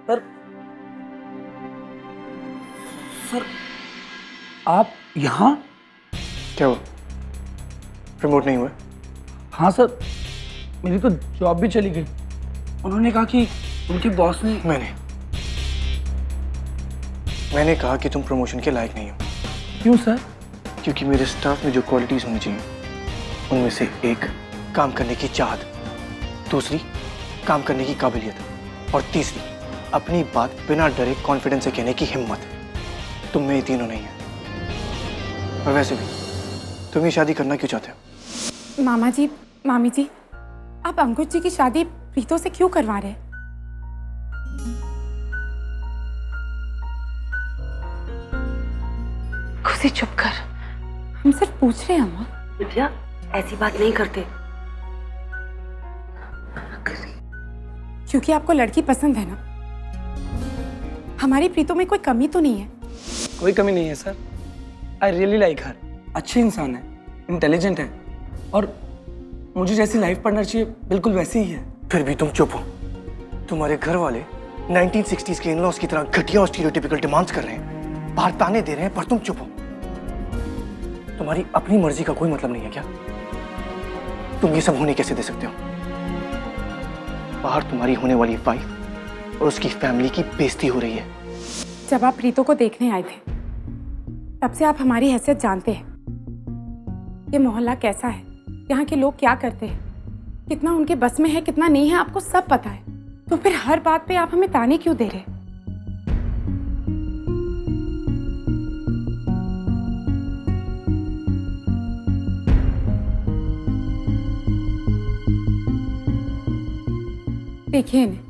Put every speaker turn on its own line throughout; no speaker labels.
Sir sir आप यहाँ?
क्या हुआ? प्रमोट नहीं हुआ?
हाँ सर, मेरी तो जॉब भी चली गई। उन्होंने कहा कि उनके बॉस ने।
मैंने कहा कि तुम प्रमोशन के लायक नहीं हो।
क्यों सर?
क्योंकि मेरे स्टाफ में जो क्वालिटीज होनी चाहिए उनमें से एक काम करने की चाहत, दूसरी काम करने की काबिलियत और तीसरी अपनी बात बिना डरे कॉन्फिडेंस से कहने की हिम्मत, तुम में ये तीनों नहीं है। और वैसे भी तुम ये शादी करना क्यों चाहते हो?
मामा जी, मामी जी, आप अंकुश जी की शादी प्रीतो से क्यों करवा रहे हैं? खुशी चुप कर, हम सिर्फ पूछ रहे हैं अम्मा।
विद्या, ऐसी बात नहीं करते।
क्योंकि आपको लड़की पसंद है ना। हमारी प्रीतो में कोई कमी तो नहीं है?
कोई कमी नहीं है सर। आई रियली लाइक हर। अच्छी इंसान है, इंटेलिजेंट है और मुझे जैसी लाइफ पार्टनर चाहिए बिल्कुल वैसी ही है।
फिर भी तुम चुप हो। तुम्हारे घर वाले 1960s के इन-लॉज की तरह घटिया और स्टीरियोटिपिकल डिमांड्स कर रहे हैं, बाहर ताने दे रहे हैं, पर तुम चुप हो। तुम्हारी अपनी मर्जी का कोई मतलब नहीं है क्या? तुम ये सब होने कैसे दे सकते हो? बाहर तुम्हारी होने वाली वाइफ और उसकी फैमिली की बेइज्जती हो रही है।
जब आप प्रीतो को देखने आए थे तब से आप हमारी हैसियत जानते हैं। ये मोहल्ला कैसा है, यहाँ के लोग क्या करते हैं, कितना उनके बस में है, कितना नहीं है, आपको सब पता है। तो फिर हर बात पे आप हमें ताने क्यों दे रहे? देखिए इन्हें,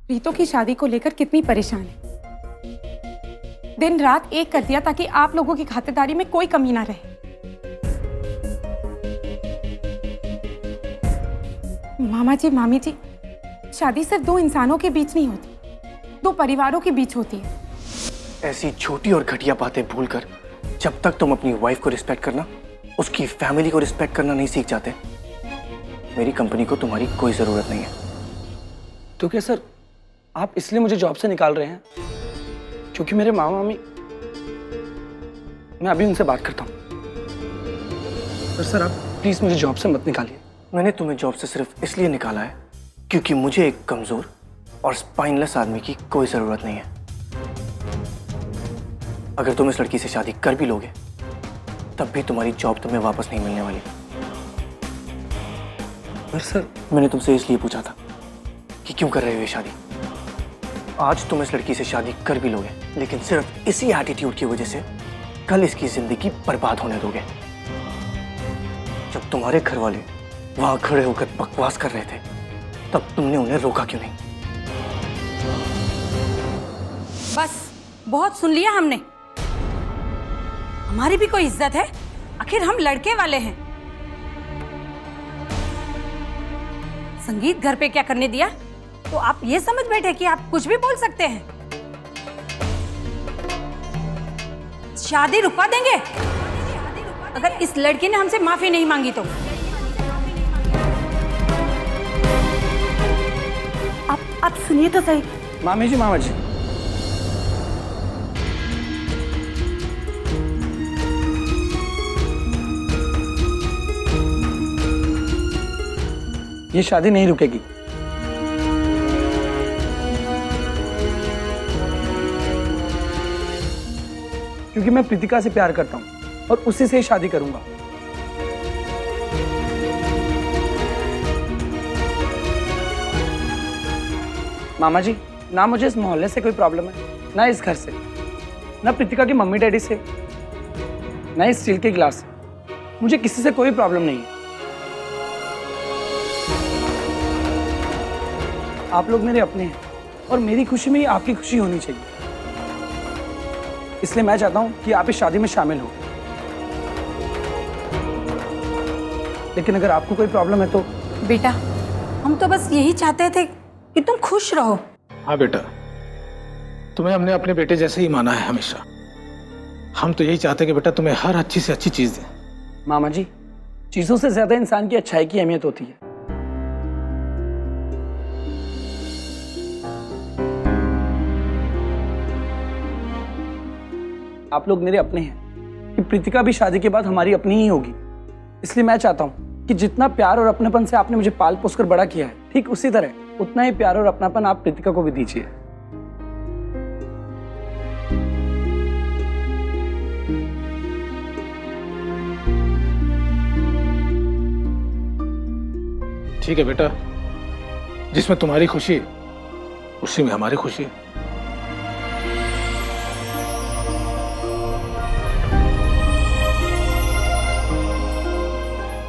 प्रीतो की शादी को लेकर कितनी परेशान है। दिन रात एक कर दिया ताकि आप लोगों की खातिरदारी में कोई कमी ना रहे। मामा जी, मामी जी, शादी सिर्फ दो इंसानों के बीच नहीं होती, दो परिवारों के बीच होती है।
ऐसी छोटी और घटिया बातें भूलकर जब तक तुम अपनी वाइफ को रिस्पेक्ट करना, उसकी फैमिली को रिस्पेक्ट करना नहीं सीख जाते, मेरी कंपनी को तुम्हारी कोई जरूरत नहीं है।
तो क्या सर आप इसलिए मुझे जॉब से निकाल रहे हैं क्योंकि मेरे मामा मामी? मैं अभी उनसे बात करता हूँ। सर आप प्लीज मुझे जॉब से मत निकालिए।
मैंने तुम्हें जॉब से सिर्फ इसलिए निकाला है क्योंकि मुझे एक कमजोर और स्पाइनलेस आदमी की कोई जरूरत नहीं है। अगर तुम इस लड़की से शादी कर भी लोगे तब भी तुम्हारी जॉब तुम्हें वापस नहीं मिलने वाली।
पर सर
मैंने तुमसे इसलिए पूछा था कि क्यों कर रहे हो ये शादी। आज तुम इस लड़की से शादी कर भी लोगे लेकिन सिर्फ इसी एटीट्यूड की वजह से कल इसकी जिंदगी बर्बाद होने दोगे। जब तुम्हारे घर वाले वहां खड़े होकर बकवास कर रहे थे तब तुमने उन्हें रोका क्यों नहीं?
बस बहुत सुन लिया हमने। हमारी भी कोई इज्जत है, आखिर हम लड़के वाले हैं। संगीत घर पे क्या करने दिया तो आप ये समझ बैठे कि आप कुछ भी बोल सकते हैं? शादी रुकवा देंगे अगर इस लड़की ने हमसे माफी नहीं मांगी तो। आप सुनिए तो सही।
मामी जी, मामा जी, ये शादी नहीं रुकेगी। क्योंकि मैं प्रीतिका से प्यार करता हूं और उसी से ही शादी करूंगा। मामा जी, ना मुझे इस मोहल्ले से कोई प्रॉब्लम है, ना इस घर से, ना प्रीतिका की मम्मी डैडी से, ना इस स्टील के गिलास से। मुझे किसी से कोई प्रॉब्लम नहीं है। आप लोग मेरे अपने हैं और मेरी खुशी में ही आपकी खुशी होनी चाहिए। इसलिए मैं चाहता हूं कि आप इस शादी में शामिल हो। लेकिन अगर आपको कोई प्रॉब्लम है तो?
बेटा, हम तो बस यही चाहते थे कि तुम खुश रहो।
हाँ बेटा, तुम्हें हमने अपने बेटे जैसे ही माना है हमेशा। हम तो यही चाहते कि बेटा तुम्हें हर अच्छी से अच्छी चीज दें।
मामा जी, चीजों से ज्यादा इंसान की अच्छाई की अहमियत होती है। आप लोग मेरे अपने हैं कि प्रीतिका भी शादी के बाद हमारी अपनी ही होगी। इसलिए मैं चाहता हूँ कि जितना प्यार और अपनेपन से आपने मुझे पाल पोस कर बड़ा किया है, ठीक उसी तरह उतना ही प्यार और अपनापन आप प्रीतिका को भी दीजिए।
ठीक है बेटा, जिसमें तुम्हारी खुशी उसी में हमारी खुशी है।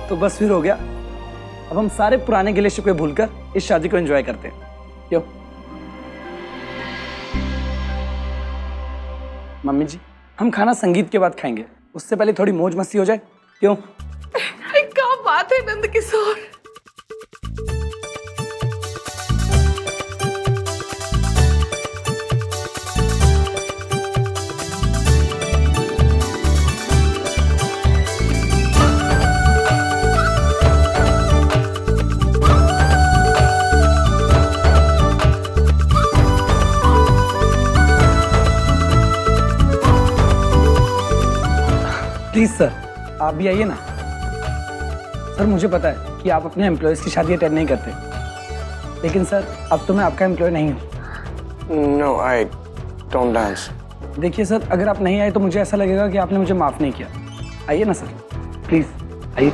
तो बस फिर हो गया। अब हम सारे पुराने गिले शिकवे भूलकर इस शादी को एंजॉय करते हैं, क्यों? मम्मी जी, हम खाना संगीत के बाद खाएंगे, उससे पहले थोड़ी मौज मस्ती हो जाए, क्यों?
क्या बात है नंद किशोर।
प्लीज सर, आप भी आइए ना। सर मुझे पता है कि आप अपने एम्प्लॉयज की शादी अटेंड नहीं करते, लेकिन सर अब तो मैं आपका एम्प्लॉय नहीं हूँ।
No, I don't dance.
देखिए सर, अगर आप नहीं आए तो मुझे ऐसा लगेगा कि आपने मुझे माफ नहीं किया। आइए ना सर, प्लीज आइए।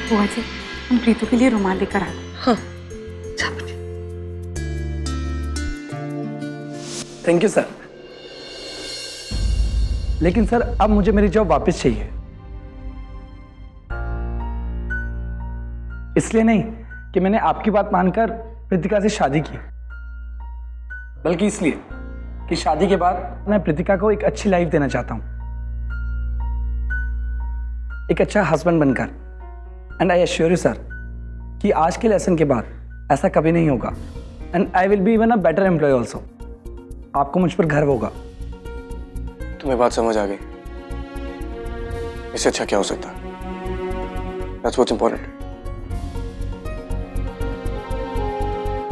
बुआ जी, हम प्रीतु के लिए रुमाल लेकर आते।
हाँ,
थैंक यू सर। लेकिन सर अब मुझे मेरी जॉब वापस चाहिए। इसलिए नहीं कि मैंने आपकी बात मानकर प्रीतिका से शादी की, बल्कि इसलिए कि शादी के बाद मैं प्रीतिका को एक अच्छी लाइफ देना चाहता हूं, एक अच्छा हस्बैंड बनकर। And I assure you sir कि आज के लेसन के बाद ऐसा कभी नहीं होगा। And I will be even a better employ also. आपको मुझ पर गर्व होगा।
तुम्हें बात समझ आ गई? इससे अच्छा क्या हो सकता? That's what's important.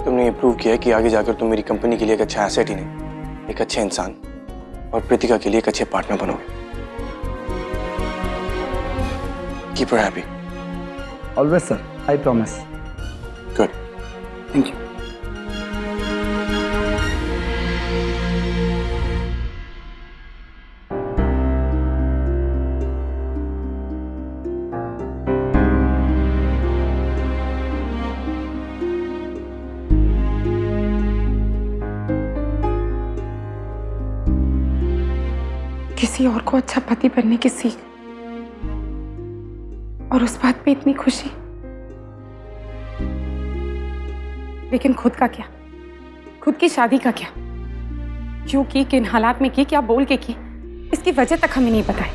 तुमने ये प्रूव किया है कि आगे जाकर तुम मेरी कंपनी के लिए एक अच्छा एसेट ही नहीं, एक अच्छे इंसान और प्रीतिका के लिए एक अच्छे पार्टनर बनोगे। Keep her happy.
Always sir, I promise.
Good.
Thank you.
किसी और को अच्छा पति बनने की सीख, और उस बात पे इतनी खुशी। लेकिन खुद का क्या, खुद की शादी का क्या, क्यों की, किन हालात में की, क्या बोल के की, इसकी वजह तक हमें नहीं पता है।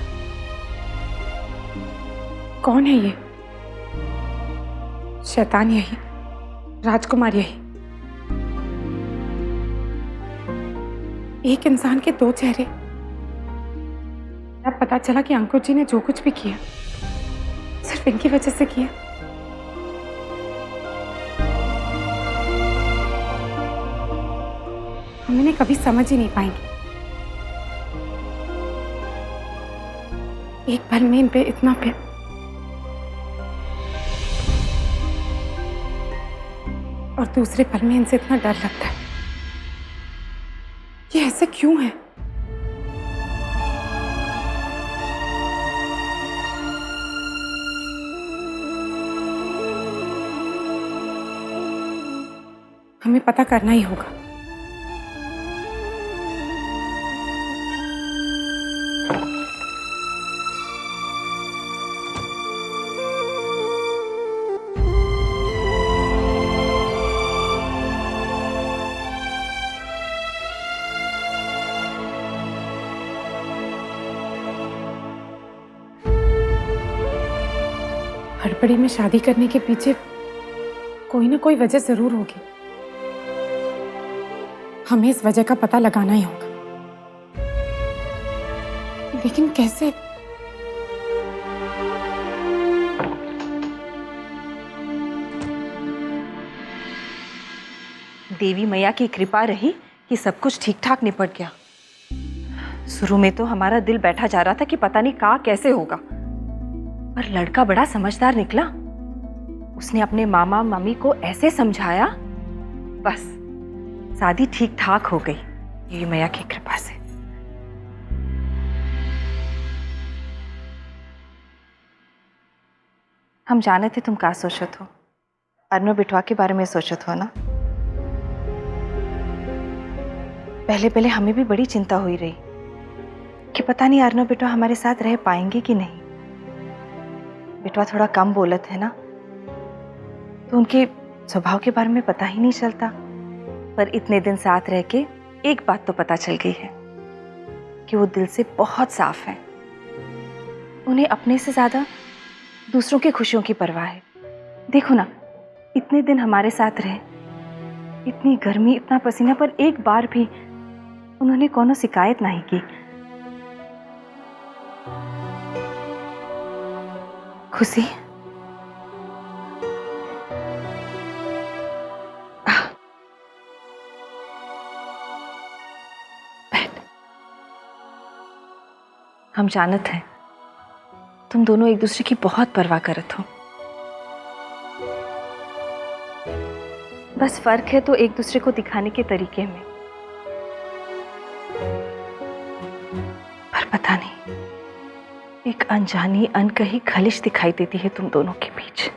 कौन है ये? शैतान यही, राजकुमार यही। एक इंसान के दो चेहरे। अब पता चला कि अंकुर जी ने जो कुछ भी किया सिर्फ इनकी वजह से किया। हम इन्हें कभी समझ ही नहीं पाएंगे। एक पल में इन पे इतना प्यार, और दूसरे पल में इनसे इतना डर लगता है। ये ऐसे क्यों है? हमें पता करना ही होगा। हड़बड़ी में शादी करने के पीछे कोई ना कोई वजह जरूर होगी। हमें इस वजह का पता लगाना ही होगा, लेकिन कैसे?
देवी मैया की कृपा रही कि सब कुछ ठीक ठाक निपट गया। शुरू में तो हमारा दिल बैठा जा रहा था कि पता नहीं कहाँ कैसे होगा, पर लड़का बड़ा समझदार निकला। उसने अपने मामा मम्मी को ऐसे समझाया, बस शादी ठीक ठाक हो गई देवी मैया की कृपा से। हम जाने थे तुम क्या सोचत हो, अर्नव बिटवा के बारे में सोचत हो ना। पहले पहले हमें भी बड़ी चिंता हुई रही कि पता नहीं अर्नव बिटवा हमारे साथ रह पाएंगे कि नहीं। बिटवा थोड़ा कम बोलत है ना, तो उनके स्वभाव के बारे में पता ही नहीं चलता। पर इतने दिन साथ रह के एक बात तो पता चल गई है कि वो दिल से बहुत साफ है। उन्हें अपने से ज्यादा दूसरों की खुशियों की परवाह है। देखो ना, इतने दिन हमारे साथ रहे, इतनी गर्मी, इतना पसीना, पर एक बार भी उन्होंने कोनो शिकायत नहीं की। खुशी, हम जानत हैं तुम दोनों एक दूसरे की बहुत परवाह करत हो। बस फर्क है तो एक दूसरे को दिखाने के तरीके में। पर पता नहीं, एक अनजानी अनकही खलिश दिखाई देती है तुम दोनों के बीच।